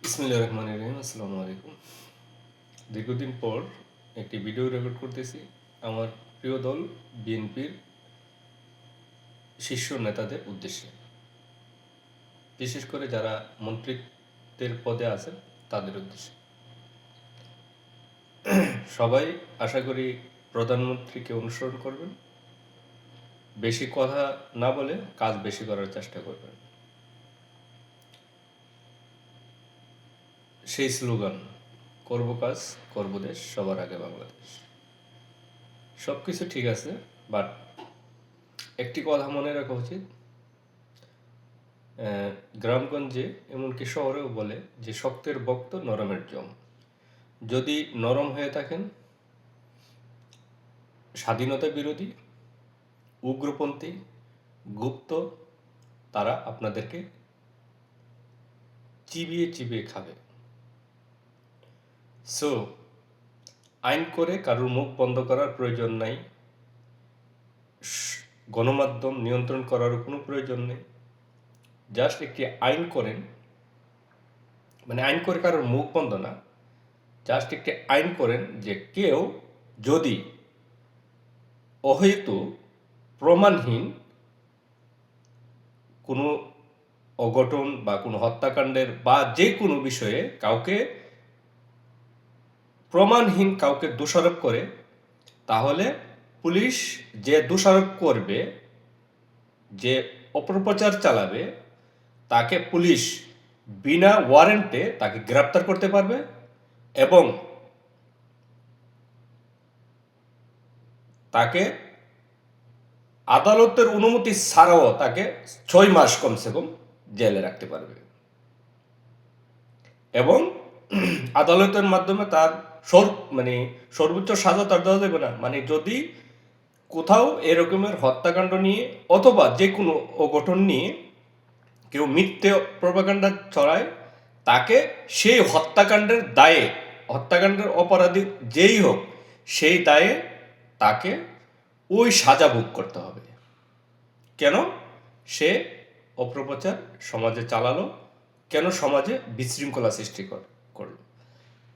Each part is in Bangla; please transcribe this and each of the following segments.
বিসমিল্লাহির রহমানির রহিম। আসসালামু আলাইকুম। দীর্ঘদিন পর একটি ভিডিও রেকর্ড করতেছি আমার প্রিয় দল বিএনপির শীর্ষ নেতাদের উদ্দেশ্যে, বিশেষ করে যারা মন্ত্রিত্বের পদে আছেন তাদের উদ্দেশ্যে। সবাই আশা করি প্রধানমন্ত্রীকে অনুসরণ করবেন, বেশি কথা না বলে কাজ বেশি করার চেষ্টা করবেন। সেই স্লোগান, করব কাজ করব দেশ, সবার আগে বাংলাদেশ। সব কিছু ঠিক আছে, বাট একটি কথা মনে রাখা উচিত, গ্রামগঞ্জে এমনকি শহরেও বলে যে শক্তের ভক্ত নরমের জম। যদি নরম হয়ে থাকেন, স্বাধীনতা বিরোধী, উগ্রপন্থী, গুপ্ত, তারা আপনাদেরকে চিবিয়ে চিবিয়ে খাবে। সো আইন করে কারোর মুখ বন্ধ করার প্রয়োজন নাই, গণমাধ্যম নিয়ন্ত্রণ করারও কোনো প্রয়োজন নেই। জাস্ট একটি আইন করেন, মানে আইন করে কারোর মুখ বন্ধ না, জাস্ট একটি আইন করেন যে কেউ যদি অহেতু প্রমাণহীন কোনো অঘটন বা কোনো হত্যাকাণ্ডের বা যে কোনো বিষয়ে প্রমাণহীন কাউকে দোষারোপ করে, তাহলে পুলিশ যে দোষারোপ করবে, যে অপপ্রচার চালাবে, তাকে পুলিশ বিনা ওয়ারেন্টে তাকে গ্রেপ্তার করতে পারবে এবং তাকে আদালতের অনুমতি ছাড়াও তাকে 6 মাস কমসে কম জেলে রাখতে পারবে এবং আদালতের মাধ্যমে তার সর্বোচ্চ সাজা তার দেওয়া যাবে না। মানে যদি কোথাও এরকমের হত্যাকাণ্ড নিয়ে অথবা যে কোনো অঘটন নিয়ে কেউ মিথ্যে প্রপাগান্ডা ছড়ায়, তাকে সেই হত্যাকাণ্ডের দায়ে, হত্যাকাণ্ডের অপরাধী যেই হোক, সেই দায়ে তাকে ওই সাজা ভোগ করতে হবে। কেন? সে অপপ্রচার সমাজে চালালো, কেন সমাজে বিশৃঙ্খলা সৃষ্টি করলো।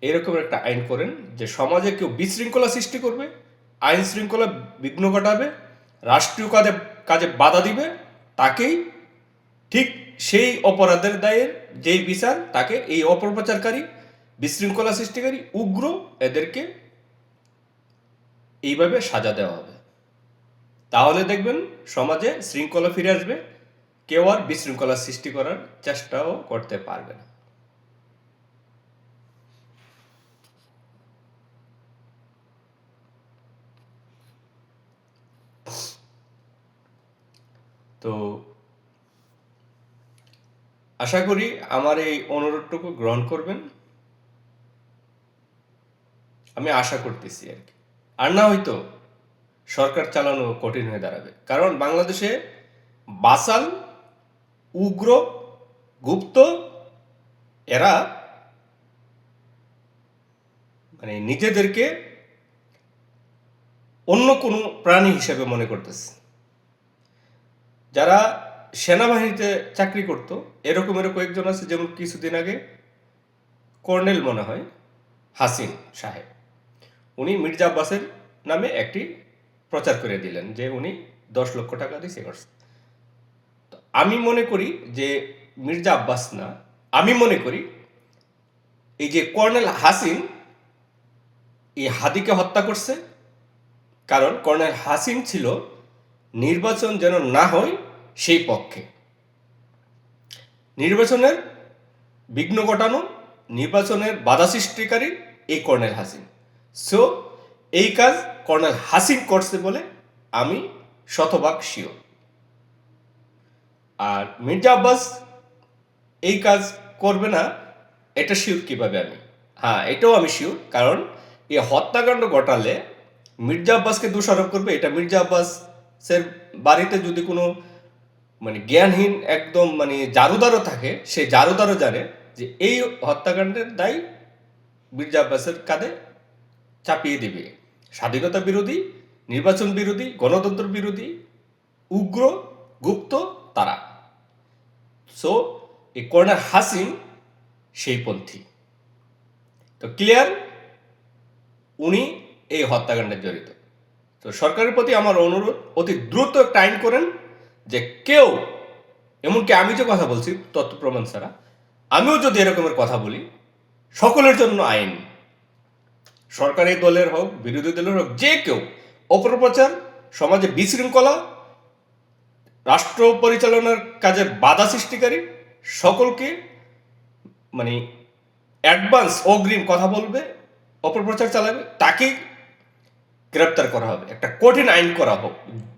এরকম একটা আইন করেন যে সমাজে কেউ বিশৃঙ্খলা সৃষ্টি করবে, আইন শৃঙ্খলা বিঘ্ন ঘটাবে, রাষ্ট্রীয় কাজে বাধা দিবে, তাকেই ঠিক সেই অপরাধের দায়ের যেই বিচার, তাকে এই অপপ্রচারকারী, বিশৃঙ্খলা সৃষ্টিকারী, উগ্র, এদেরকে এইভাবে সাজা দেওয়া হবে। তাহলে দেখবেন সমাজে শৃঙ্খলা ফিরে আসবে, কেউ আর বিশৃঙ্খলা সৃষ্টি করার চেষ্টাও করতে পারবে না। তো আশা করি আমার এই অনুরোধটুকু গ্রহণ করবেন, আমি আশা করতেছি আর কি। আর না হয়তো সরকার চালানো কঠিন হয়ে দাঁড়াবে, কারণ বাংলাদেশে বাসাল, উগ্র, গুপ্ত, এরা মানে নিজেদেরকে অন্য কোনো প্রাণী হিসেবে মনে করতেছে। যারা সেনাবাহিনীতে চাকরি করত, এরকমের কয়েকজন আছে, যেমন কিছুদিন আগে কর্নেল মনে হয় হাসিন সাহেব, উনি মির্জা আব্বাসের নামে একটি প্রচার করে দিলেন যে উনি 10 লক্ষ টাকা দিয়ে সে করছে। আমি মনে করি যে মির্জা আব্বাস না, আমি মনে করি এই যে কর্নেল হাসিন এই হাদিকে হত্যা করছে, কারণ কর্নেল হাসিন ছিল নির্বাচন যেন না হয় সেই পক্ষে, নির্বাচনের বিঘ্ন ঘটানো, নির্বাচনের বাধা সৃষ্টিকারী এই কর্নেল হাসিন। সো এই কাজ কর্নেল হাসিন করছে বলে আমি শতভাগ শিওর। আর মির্জা আব্বাস এই কাজ করবে না এটা শিওর কিভাবে আমি? হ্যাঁ, এটাও আমি শিওর, কারণ এই হত্যাকাণ্ড ঘটালে মির্জা আব্বাসকে দোষারোপ করবে। এটা মির্জা আব্বাসের বাড়িতে যদি কোনো জ্ঞানহীন একদম জারুদারও থাকে, সে জারুদারও জানে যে এই হত্যাকাণ্ডের দায় মির্জা আব্বাসের কাঁধে চাপিয়ে দিবে স্বাধীনতা বিরোধী, নির্বাচন বিরোধী, গণতন্ত্র বিরোধী, উগ্র, গুপ্ত তারা। সো এই কর্নেল হাসিন সেই পন্থী। তো ক্লিয়ার, উনি এই হত্যাকাণ্ডে জড়িত। তো সরকারের প্রতি আমার অনুরোধ, অতি দ্রুত একটা আইন করেন যে কেউ, এমনকি আমি যে কথা বলছি তথ্য প্রমাণ ছাড়া, আমিও যদি এরকমের কথা বলি, সকলের জন্য আইন, সরকারি দলের হোক বিরোধী দলের হোক, যে কেউ অপপ্রচার, সমাজে বিশৃঙ্খলা, রাষ্ট্র পরিচালনার কাজে বাধা সৃষ্টিকারী সকলকে মানে অ্যাডভান্স অগ্রিম কথা বলবে, অপপ্রচার চালাবে, তাকেই গ্রেপ্তার করা হবে। একটা কঠিন আইন করা হোক,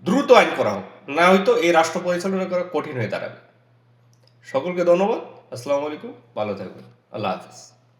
দ্রুত আইন করা হোক, না হয়তো এই রাষ্ট্র পরিচালনা করা কঠিন হয়ে দাঁড়াবে। সকলকে ধন্যবাদ। আসসালামু আলাইকুম, ভালো থাকবেন। আল্লাহ হাফিজ।